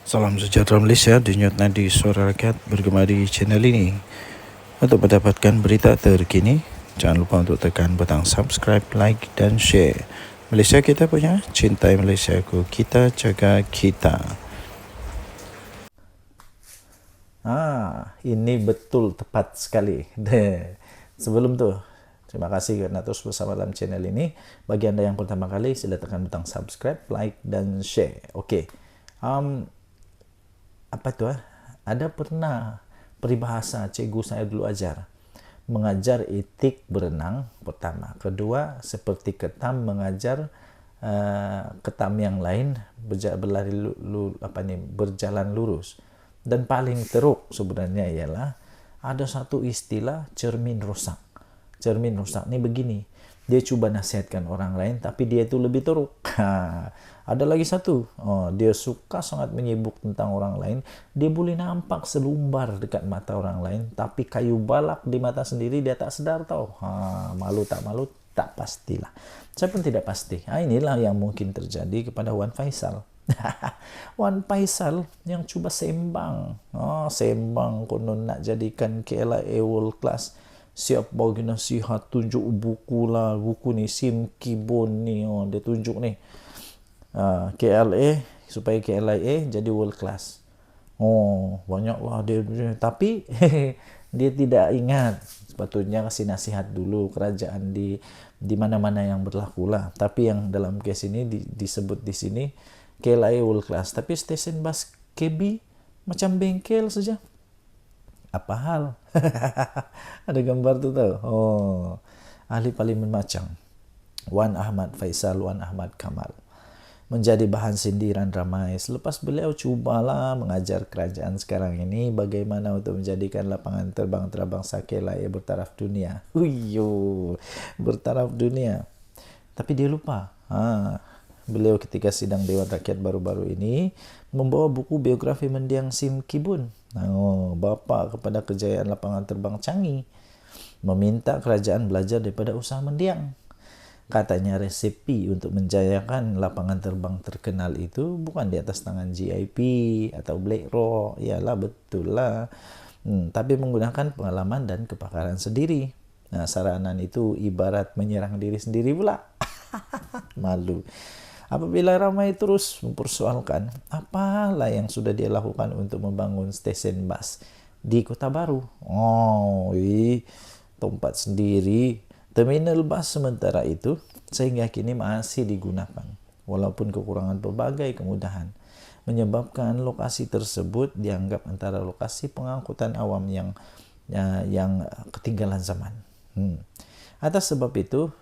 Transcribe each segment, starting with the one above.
Salam sejahtera Malaysia, denyut nadi suara rakyat bergema di channel ini. Untuk mendapatkan berita terkini, jangan lupa untuk tekan butang subscribe, like dan share. Malaysia kita punya, cintai Malaysiaku, kita jaga kita. Ini betul tepat sekali. Sebelum tuh, terima kasih karena terus bersama dalam channel ini. Bagi anda yang pertama kali, sila tekan butang subscribe, like dan share. Okey. Apa tu Ada pernah peribahasa cikgu saya dulu ajar. Mengajar etik berenang pertama. Kedua, seperti ketam mengajar ketam yang lain berjalan lurus. Dan paling teruk sebenarnya ialah ada satu istilah cermin rosak. Cermin rosak ni begini. Dia cuba nasihatkan orang lain tapi dia itu lebih teruk. Ada lagi satu. Dia suka sangat menyibuk tentang orang lain. Dia boleh nampak selumbar dekat mata orang lain tapi kayu balak di mata sendiri dia tak sedar tau. Malu tak malu tak pastilah. Saya pun tidak pasti. Inilah yang mungkin terjadi kepada Wan Faisal. Wan Faisal yang cuba sembang. Sembang konon nak jadikan KLIA World Class. Siap bagi nasihat, tunjuk buku lah. Buku ni Sim Kibon ni. Dia tunjuk ni. KLA supaya KLIA jadi world class. Banyaklah dia. Tapi dia tidak ingat. Sepatutnya kasih nasihat dulu kerajaan di mana-mana yang berlaku lah. Tapi yang dalam kes ini disebut di sini KLIA world class. Tapi stesen bas KB macam bengkel saja. Apa hal? Ada gambar tu tau. Ahli Parlimen Macang, Wan Ahmad Faisal, Wan Ahmad Kamal, menjadi bahan sindiran ramai selepas beliau cubalah mengajar kerajaan sekarang ini bagaimana untuk menjadikan lapangan terbang antarabangsa KLIA bertaraf dunia. Bertaraf dunia. Tapi dia lupa. Beliau ketika sidang Dewan Rakyat baru-baru ini membawa buku biografi mendiang Sim Kibon. Bapa kepada kejayaan lapangan terbang Changi, meminta kerajaan belajar daripada usaha mendiang. Katanya resepi untuk menjayakan lapangan terbang terkenal itu bukan di atas tangan GIP atau Black Rock. Yalah, betul lah. Tapi menggunakan pengalaman dan kepakaran sendiri. Saranan itu ibarat menyerang diri sendiri pula. Malu. Apabila ramai terus mempersoalkan apalah yang sudah dia lakukan untuk membangun stesen bas di Kota Baru. Tempat sendiri. Terminal bas sementara itu sehingga kini masih digunakan walaupun kekurangan berbagai kemudahan menyebabkan lokasi tersebut dianggap antara lokasi pengangkutan awam yang ketinggalan zaman. Atas sebab itu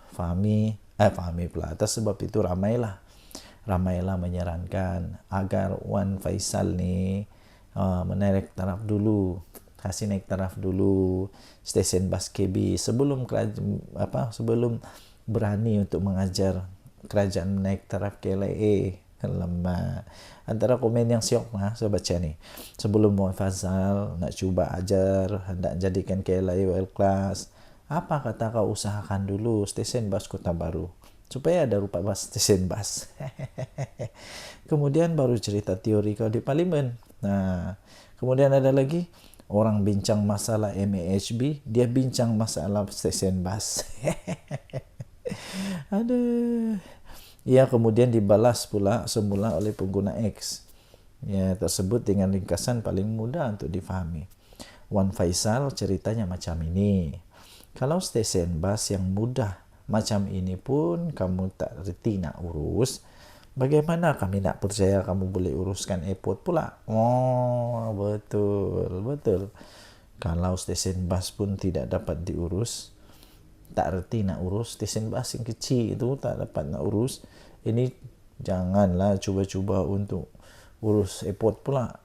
atas sebab itu ramailah menyarankan agar Wan Faisal ni menaik taraf dulu. Kasih naik taraf dulu stesen bas KB sebelum berani untuk mengajar kerajaan naik taraf KLIA. Lama. Antara komen yang siok saya baca ni. Sebelum Wan Faisal nak cuba ajar, hendak jadikan KLIA world class, apa kata kau usahakan dulu stesen bas Kota Baru supaya ada rupa bas stesen bas. Kemudian baru cerita teori kau di parlimen. Kemudian ada lagi orang bincang masalah MAHB, dia bincang masalah stesen bas. Kemudian dibalas pula semula oleh pengguna X. Tersebut dengan ringkasan paling mudah untuk difahami. Wan Faisal ceritanya macam ini. Kalau stesen bas yang mudah macam ini pun kamu tak reti nak urus, bagaimana kami nak percaya kamu boleh uruskan airport pula? Betul. Kalau stesen bas pun tidak dapat diurus, tak reti nak urus stesen bas yang kecil itu tak dapat nak urus. Ini janganlah cuba-cuba untuk urus airport pula.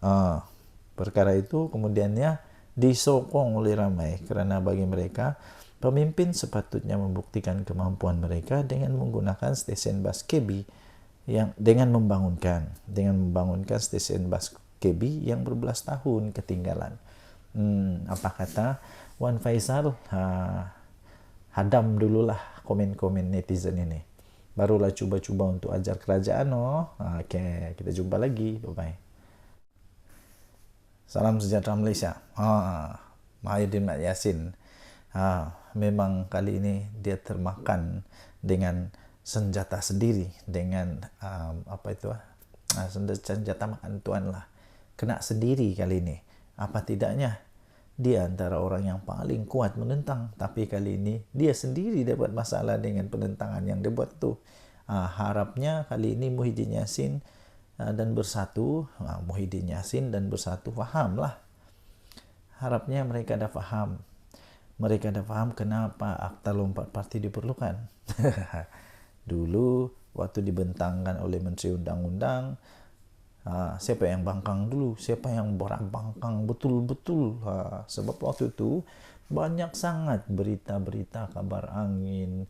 Perkara itu kemudiannya disokong oleh ramai kerana bagi mereka pemimpin sepatutnya membuktikan kemampuan mereka dengan menggunakan stesen bas KB dengan membangunkan stesen bas KB yang berbelas tahun ketinggalan. Apa kata Wan Faisal? Hadam dululah komen-komen netizen ini. Barulah cuba-cuba untuk ajar kerajaan. Okey, kita jumpa lagi. Bye-bye. Salam sejahtera Malaysia. Mahyudin Mat Yassin. Memang kali ini dia termakan dengan senjata sendiri, dengan senjata makan tuan lah. Kena sendiri kali ini. Apa tidaknya dia antara orang yang paling kuat menentang, tapi kali ini dia sendiri dapat masalah dengan penentangan yang dia buat tu. Harapnya kali ini Muhyiddin Yassin dan Bersatu, Muhyiddin Yassin dan Bersatu fahamlah. Harapnya mereka dah faham. Mereka dah faham kenapa Akta Lompat Parti diperlukan. Dulu waktu dibentangkan oleh Menteri Undang-Undang, siapa yang bangkang dulu? Siapa yang bangkang betul-betul? Sebab waktu itu banyak sangat berita-berita kabar angin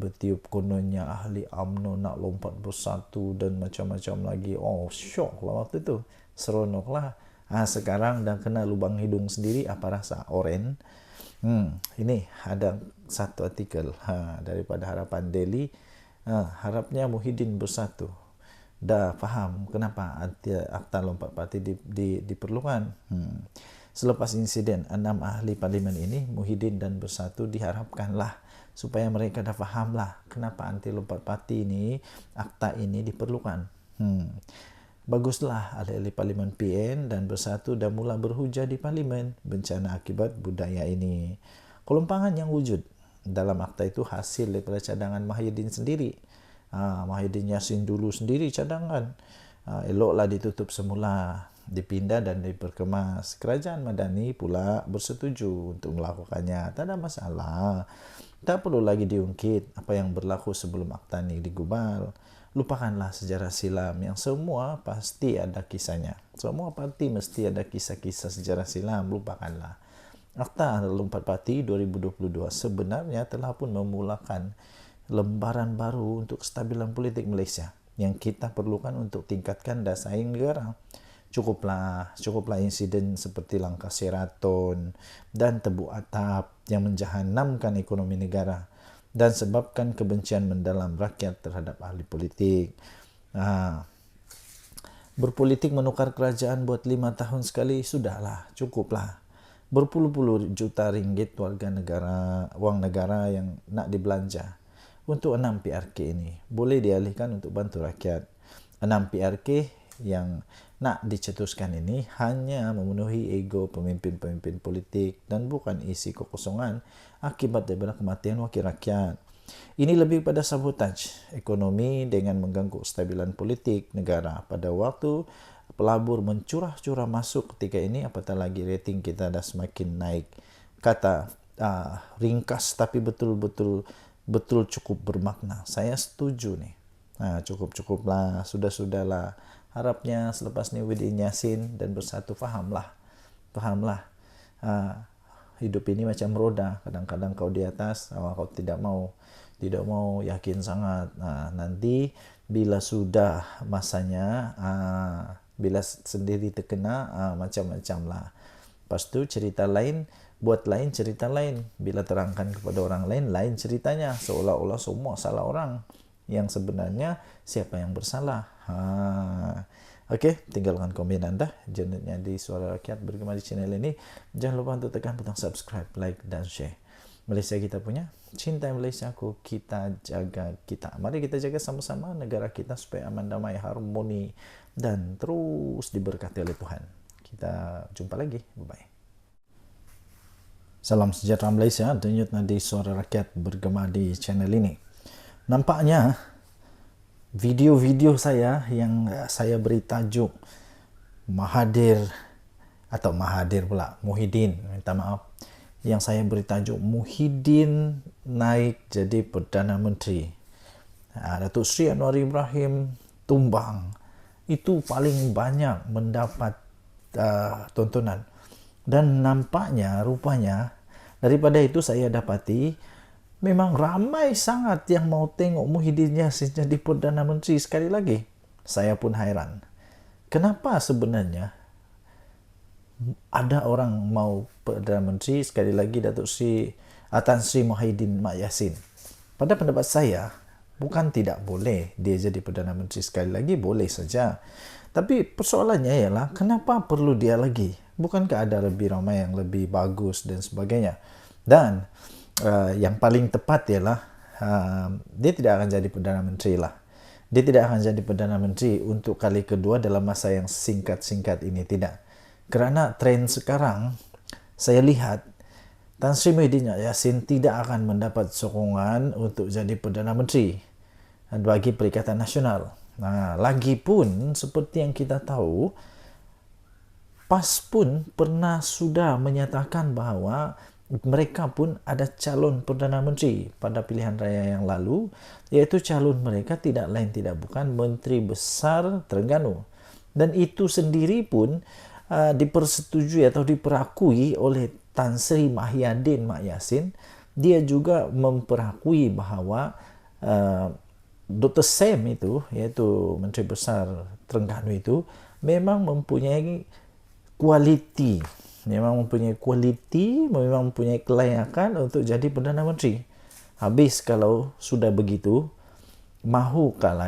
bertiup, kononnya ahli UMNO nak lompat bersatu dan macam-macam lagi. Syok lah waktu itu, seronok lah. Sekarang dah kena lubang hidung sendiri. Apa rasa? Oren. Ini ada satu artikel daripada Harapan Daily. Harapnya Muhyiddin Bersatu dah faham kenapa Akta Lompat Parti diperlukan. Selepas insiden 6 ahli parlimen ini, Muhyiddin dan Bersatu diharapkanlah supaya mereka dah fahamlah kenapa anti lompat parti ini, akta ini diperlukan. Baguslah ahli parlimen PN dan Bersatu dah mula berhujah di parlimen bencana akibat budaya ini. Kelompangan yang wujud dalam akta itu hasil daripada cadangan Mahyudin sendiri. Mahyudin Yassin dulu sendiri cadangan. Eloklah ditutup semula, dipindah dan diperkemas. Kerajaan Madani pula bersetuju untuk melakukannya. Tak ada masalah. Tak perlu lagi diungkit apa yang berlaku sebelum akta ini digubal. Lupakanlah sejarah silam yang semua pasti ada kisahnya. Semua parti mesti ada kisah-kisah sejarah silam. Lupakanlah. Akta Lompat Parti 2022 sebenarnya telah pun memulakan lembaran baru untuk kestabilan politik Malaysia yang kita perlukan untuk tingkatkan daya saing negara. Cukuplah insiden seperti langkah Sheraton dan tebuk atap yang menjahanamkan ekonomi negara dan sebabkan kebencian mendalam rakyat terhadap ahli politik. Berpolitik menukar kerajaan buat 5 tahun sekali, sudahlah, cukuplah. Berpuluh-puluh juta ringgit wang negara yang nak dibelanja untuk 6 PRK ini boleh dialihkan untuk bantu rakyat. 6 PRK yang nak dicetuskan ini hanya memenuhi ego pemimpin-pemimpin politik dan bukan isi kekosongan akibat daripada kematian wakil rakyat. Ini lebih pada sabotaj ekonomi dengan mengganggu kestabilan politik negara pada waktu pelabur mencurah-curah masuk ketika ini, apatah lagi rating kita dah semakin naik. Kata ringkas tapi betul cukup bermakna. Saya setuju nih. Cukuplah, sudahlah. Harapnya selepas ni Muhyiddin Yassin dan Bersatu fahamlah. Hidup ini macam roda. Kadang-kadang kau di atas, kau tidak mau yakin sangat. Nanti bila sudah masanya, bila sendiri terkena, macam-macam lah. Lepas tu cerita lain, buat lain cerita lain. Bila terangkan kepada orang lain, lain ceritanya. Seolah-olah semua salah orang. Yang sebenarnya siapa yang bersalah. Okey, tinggalkan komen anda. Jangannya di Suara Rakyat bergema di channel ini. Jangan lupa untuk tekan butang subscribe, like dan share. Malaysia kita punya, cinta Malaysia ku, kita jaga kita. Mari kita jaga sama-sama negara kita supaya aman, damai, harmoni dan terus diberkati oleh Tuhan. Kita jumpa lagi. Bye-bye. Salam sejahtera Malaysia. Denyut nadi Suara Rakyat bergema di channel ini. Nampaknya video-video saya yang saya beri tajuk Muhyiddin, minta maaf, yang saya beri tajuk Muhyiddin naik jadi Perdana Menteri, Datuk Seri Anwar Ibrahim tumbang, itu paling banyak mendapat tontonan. Dan rupanya daripada itu saya dapati memang ramai sangat yang mau tengok Muhyiddin Yassin jadi Perdana Menteri sekali lagi. Saya pun hairan. Kenapa sebenarnya ada orang mau Perdana Menteri sekali lagi Datuk Seri Tan Sri Muhyiddin Mat Yassin? Pada pendapat saya, bukan tidak boleh dia jadi Perdana Menteri sekali lagi, boleh saja. Tapi persoalannya ialah kenapa perlu dia lagi? Bukankah ada lebih ramai yang lebih bagus dan sebagainya? Dan yang paling tepat ialah dia tidak akan jadi Perdana Menteri lah. Dia tidak akan jadi Perdana Menteri untuk kali kedua dalam masa yang singkat-singkat ini, tidak. Kerana tren sekarang, saya lihat Tan Sri Muhyiddin Yassin tidak akan mendapat sokongan untuk jadi Perdana Menteri bagi Perikatan Nasional. Lagipun seperti yang kita tahu, PAS pun pernah sudah menyatakan bahawa mereka pun ada calon Perdana Menteri pada pilihan raya yang lalu, iaitu calon mereka tidak lain tidak bukan Menteri Besar Terengganu. Dan itu sendiri pun dipersetujui atau diperakui oleh Tan Sri Muhyiddin Yassin. Dia juga memperakui bahawa Dr. Sam itu, iaitu Menteri Besar Terengganu itu, memang mempunyai kualiti, memang mempunyai kelayakan untuk jadi Perdana Menteri. Habis kalau sudah begitu, mahukah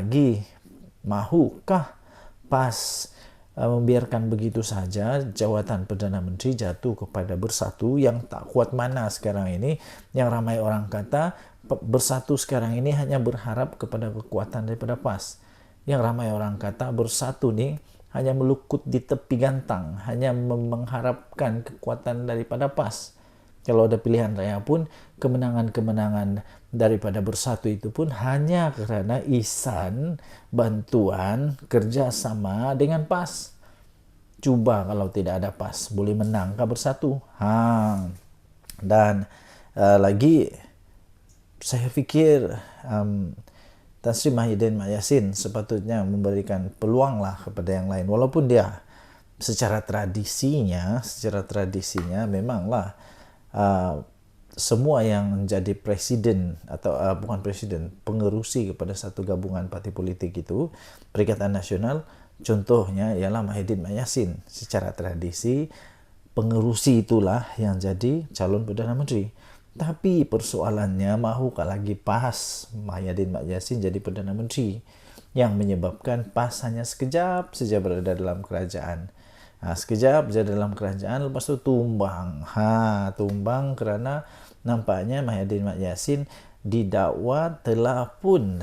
PAS membiarkan begitu saja jawatan Perdana Menteri jatuh kepada Bersatu yang tak kuat mana sekarang ini, yang ramai orang kata Bersatu sekarang ini hanya berharap kepada kekuatan daripada PAS. Yang ramai orang kata Bersatu ni hanya melukut di tepi gantang, hanya mengharapkan kekuatan daripada PAS. Kalau ada pilihan raya pun, kemenangan-kemenangan daripada Bersatu itu pun hanya kerana ihsan, bantuan, kerjasama dengan PAS. Cuba kalau tidak ada PAS, boleh menang ke Bersatu? Dan lagi, saya fikir Tan Sri Muhyiddin Yassin sepatutnya memberikan peluang lah kepada yang lain. Walaupun dia secara tradisinya memanglah semua yang menjadi presiden atau bukan presiden, pengerusi kepada satu gabungan parti politik itu, Perikatan Nasional, contohnya ialah Muhyiddin Yassin. Secara tradisi, pengerusi itulah yang jadi calon Perdana Menteri. Tapi persoalannya, mahukah lagi PAS Muhyiddin Yassin jadi Perdana Menteri, yang menyebabkan PAS hanya sekejap saja berada dalam kerajaan. Sekejap saja dalam kerajaan, lepas itu tumbang. Tumbang kerana nampaknya Muhyiddin Yassin didakwa telah pun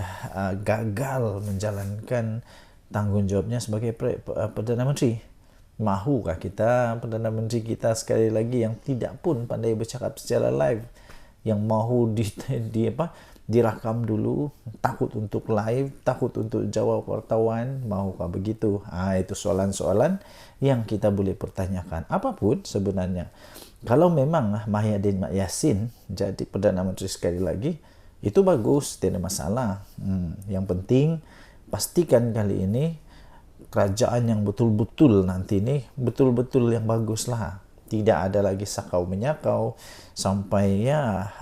gagal menjalankan tanggungjawabnya sebagai Perdana Menteri. Mahukah kita Perdana Menteri kita sekali lagi yang tidak pun pandai bercakap secara live, yang mahu dirakam dulu, takut untuk live, takut untuk jawab wartawan, mahukah begitu? Itu soalan-soalan yang kita boleh pertanyakan. Apapun sebenarnya, kalau memang Muhyiddin Yassin jadi Perdana Menteri sekali lagi, itu bagus, tidak masalah. Yang penting pastikan kali ini kerajaan yang betul-betul nanti ni betul-betul yang bagus lah. Tidak ada lagi sakau menyakau sampai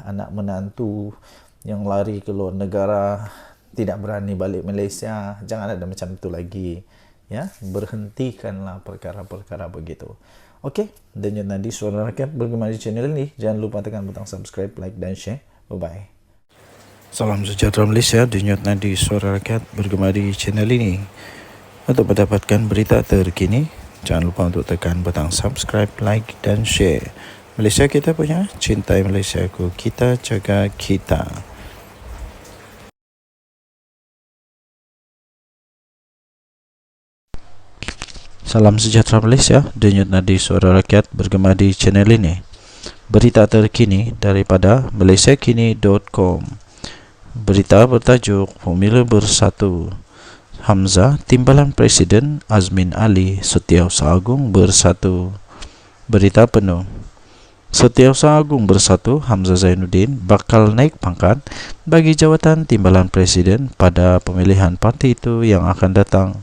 anak menantu yang lari ke luar negara tidak berani balik Malaysia. Jangan ada macam itu lagi. Berhentikanlah perkara-perkara begitu. Okey, Denyut Nadi Suara Rakyat bergema di channel ini. Jangan lupa tekan butang subscribe, like dan share. Bye-bye. Salam sejahtera Malaysia. Denyut Nadi Suara Rakyat bergema di channel ini. Untuk mendapatkan berita terkini, jangan lupa untuk tekan butang subscribe, like dan share. Malaysia kita punya, cintai Malaysiaku, kita jaga kita. Salam sejahtera Malaysia, Denyut Nadi Suara Rakyat bergema di channel ini. Berita terkini daripada malaysiakini.com. Berita bertajuk Pemilu Bersatu. Hamzah, Timbalan Presiden Azmin Ali, Setiausaha Agung Bersatu. Berita penuh. Setiausaha Agung Bersatu Hamzah Zainuddin bakal naik pangkat bagi jawatan Timbalan Presiden pada pemilihan parti itu yang akan datang.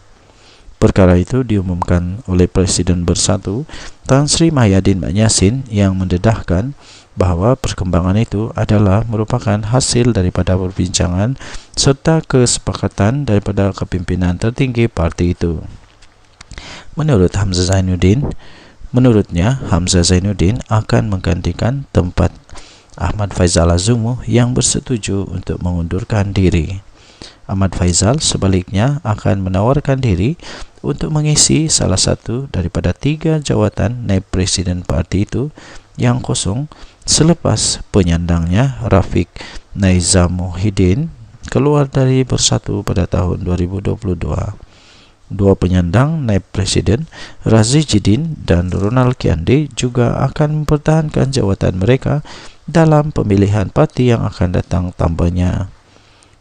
Perkara itu diumumkan oleh Presiden Bersatu Tan Sri Muhyiddin Yassin yang mendedahkan bahawa perkembangan itu adalah merupakan hasil daripada perbincangan serta kesepakatan daripada kepimpinan tertinggi parti itu. Menurutnya, Hamzah Zainuddin akan menggantikan tempat Ahmad Faizal Azumu yang bersetuju untuk mengundurkan diri. Ahmad Faizal sebaliknya akan menawarkan diri untuk mengisi salah satu daripada 3 jawatan naib presiden parti itu yang kosong selepas penyandangnya Rafiq Naizamuddin keluar dari Bersatu pada tahun 2022. Dua penyandang naib presiden, Razi Jidin dan Ronald Kiande, juga akan mempertahankan jawatan mereka dalam pemilihan parti yang akan datang tambahnya.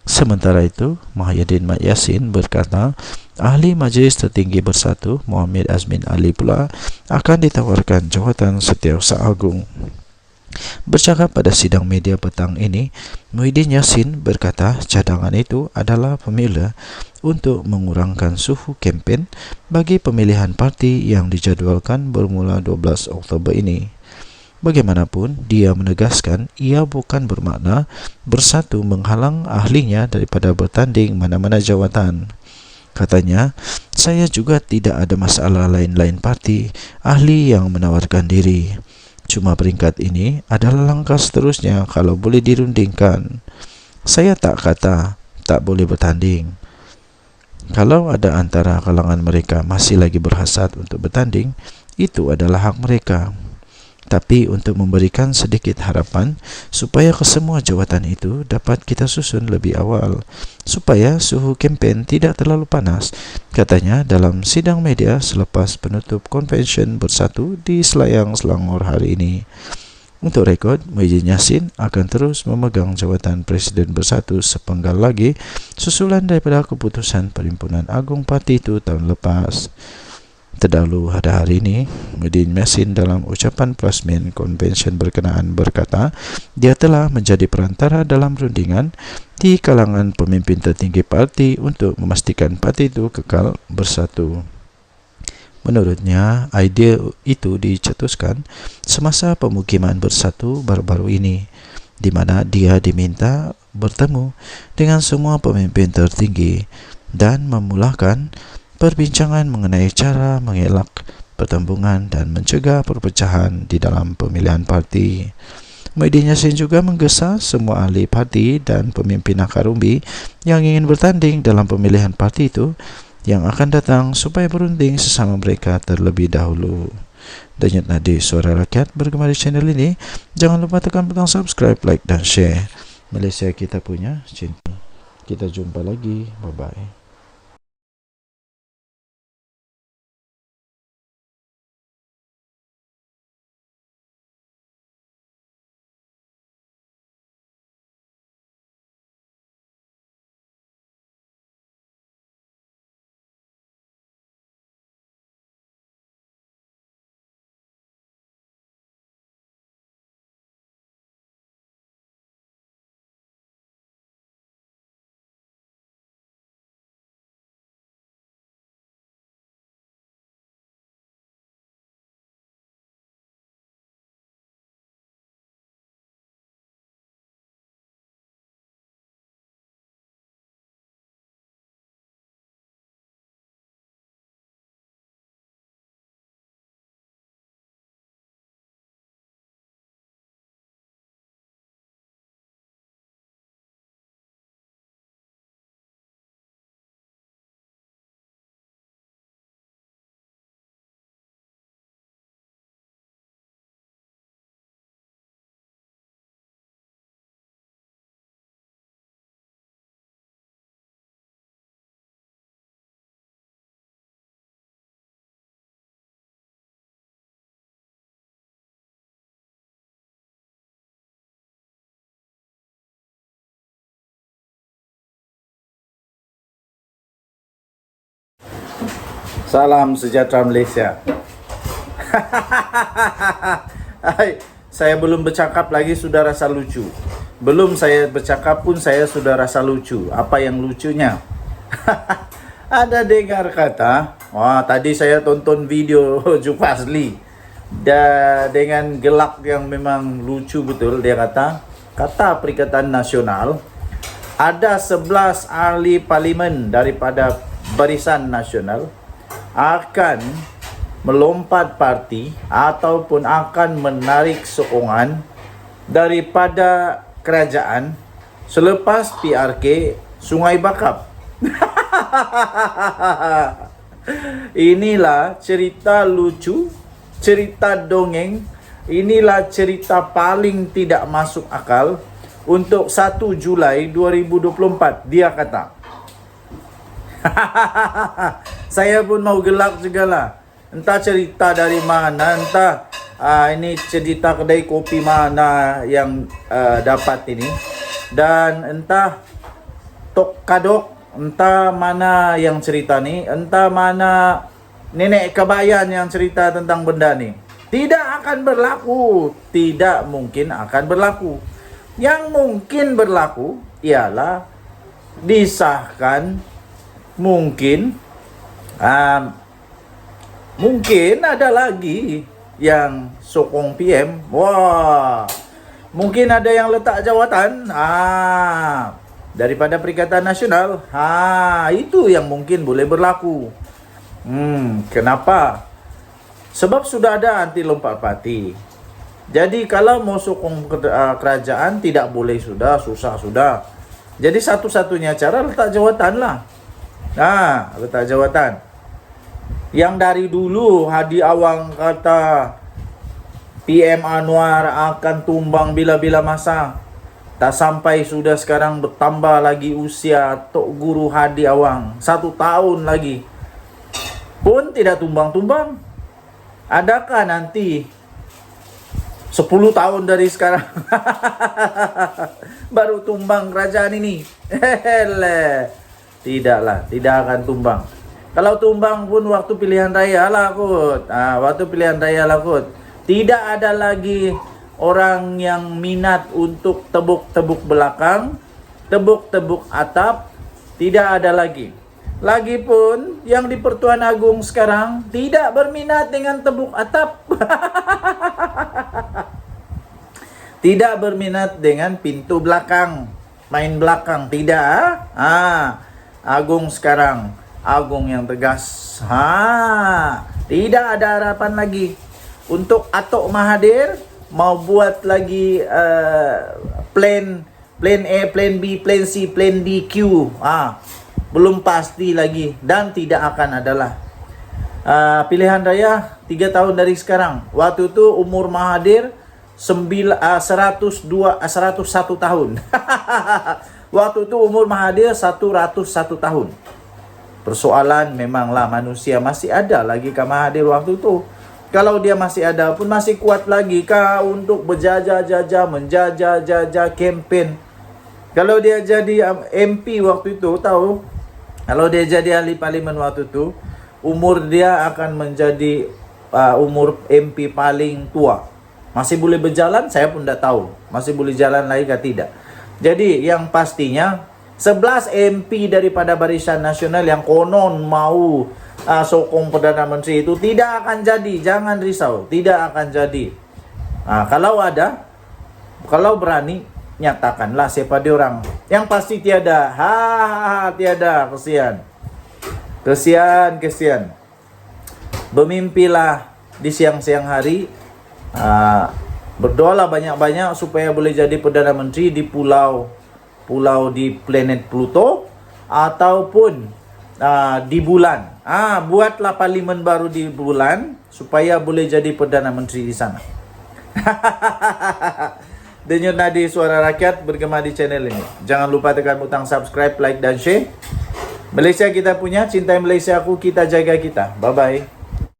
Sementara itu, Mahyudin Mat Yassin berkata, Ahli Majlis Tertinggi Bersatu Muhammad Azmin Ali pula akan ditawarkan jawatan Setiausaha Agung. Bercakap pada sidang media petang ini, Muhyiddin Yassin berkata cadangan itu adalah formula untuk mengurangkan suhu kempen bagi pemilihan parti yang dijadualkan bermula 12 Oktober ini. Bagaimanapun, dia menegaskan ia bukan bermakna Bersatu menghalang ahlinya daripada bertanding mana-mana jawatan. Katanya, saya juga tidak ada masalah lain-lain parti ahli yang menawarkan diri. Cuma peringkat ini adalah langkah seterusnya kalau boleh dirundingkan. Saya tak kata tak boleh bertanding. Kalau ada antara kalangan mereka masih lagi berhasrat untuk bertanding, itu adalah hak mereka. Tapi untuk memberikan sedikit harapan supaya kesemua jawatan itu dapat kita susun lebih awal, supaya suhu kempen tidak terlalu panas, katanya dalam sidang media selepas penutup konvensyen Bersatu di Selayang Selangor hari ini. Untuk rekod, Muhyiddin Yassin akan terus memegang jawatan Presiden Bersatu sepenggal lagi susulan daripada keputusan Perhimpunan Agung Parti itu tahun lepas. Terdahulu pada hari ini, Muhyiddin Yassin dalam ucapan plasmin konvensyen berkenaan berkata, dia telah menjadi perantara dalam rundingan di kalangan pemimpin tertinggi parti untuk memastikan parti itu kekal bersatu. Menurutnya, idea itu dicetuskan semasa pemukiman Bersatu baru-baru ini, di mana dia diminta bertemu dengan semua pemimpin tertinggi dan memulakan perbincangan mengenai cara mengelak pertembungan dan mencegah perpecahan di dalam pemilihan parti. Muhyiddin Yassin juga menggesa semua ahli parti dan pemimpin akar umbi yang ingin bertanding dalam pemilihan parti itu yang akan datang supaya berunding sesama mereka terlebih dahulu. Denyut nadi Suara Rakyat bergema di channel ini. Jangan lupa tekan butang subscribe, like dan share. Malaysia kita punya, cinta. Kita jumpa lagi. Bye-bye. Salam sejahtera Malaysia. Hai, saya belum bercakap lagi sudah rasa lucu. Belum saya bercakap pun saya sudah rasa lucu. Apa yang lucunya? Ada dengar kata, wah tadi saya tonton video Jufazli. Dengan gelak yang memang lucu betul, dia kata Perikatan Nasional ada 11 ahli parlimen daripada Barisan Nasional akan melompat parti ataupun akan menarik sokongan daripada kerajaan selepas PRK Sungai Bakap. Inilah cerita lucu, cerita dongeng. Inilah cerita paling tidak masuk akal untuk 1 Julai 2024. Dia kata, saya pun mau gelak juga lah. Entah cerita dari mana, entah ini cerita kedai kopi mana yang dapat ini. Dan entah Tok Kadok, entah mana yang cerita ni, entah mana nenek Kabayan yang cerita tentang benda ni. Tidak akan berlaku, tidak mungkin akan berlaku. Yang mungkin berlaku ialah disahkan, mungkin mungkin ada lagi yang sokong PM. Wah, mungkin ada yang letak jawatan daripada Perikatan Nasional. Itu yang mungkin boleh berlaku. Kenapa? Sebab sudah ada anti lompat parti. Jadi kalau mau sokong kerajaan tidak boleh, sudah susah sudah. Jadi satu-satunya cara letak jawatan lah. Letak jawatan. Yang dari dulu Hadi Awang kata PM Anwar akan tumbang bila-bila masa. Tak sampai sudah sekarang bertambah lagi usia Tok Guru Hadi Awang. 1 tahun lagi pun tidak tumbang-tumbang. Adakah nanti 10 tahun dari sekarang baru tumbang kerajaan ini? Tidaklah, tidak akan tumbang. Kalau tumbang pun waktu pilihan raya lah kot. Waktu pilihan raya lah kot. Tidak ada lagi orang yang minat untuk tebuk-tebuk belakang, tebuk-tebuk atap. Tidak ada lagi. Lagipun yang di Pertuan Agong sekarang tidak berminat dengan tebuk atap. Tidak berminat dengan pintu belakang, main belakang, tidak. Agung sekarang, Agung yang tegas. Tidak ada harapan lagi. Untuk Atok Mahathir mau buat lagi plan A, plan B, plan C, plan D, Q. Belum pasti lagi dan tidak akan adalah. Pilihan raya 3 tahun dari sekarang. Waktu itu umur Mahathir 101 tahun. Waktu itu umur Mahathir 101 tahun. Persoalan memanglah manusia masih ada lagi ke Mahathir waktu itu. Kalau dia masih ada pun masih kuat lagi kah untuk berjajah-jajah, menjajah-jajah campaign. Kalau dia jadi MP waktu itu, tahu? Kalau dia jadi ahli parlimen waktu itu, umur dia akan menjadi umur MP paling tua. Masih boleh berjalan? Saya pun tidak tahu. Masih boleh jalan lagi ke tidak. Jadi yang pastinya 11 MP daripada Barisan Nasional yang konon mau sokong Perdana Menteri itu tidak akan jadi. Jangan risau, tidak akan jadi. Kalau ada, kalau berani, nyatakanlah siapa dia orang. Yang pasti tiada. Tiada. Kesian. Bermimpilah di siang-siang hari. Berdoalah banyak-banyak supaya boleh jadi Perdana Menteri di pulau di planet Pluto ataupun di bulan. Buatlah parlimen baru di bulan supaya boleh jadi Perdana Menteri di sana. Denyut nadi suara rakyat bergema di channel ini. Jangan lupa tekan butang subscribe, like dan share. Malaysia kita punya, cintai Malaysia aku, kita jaga kita. Bye bye.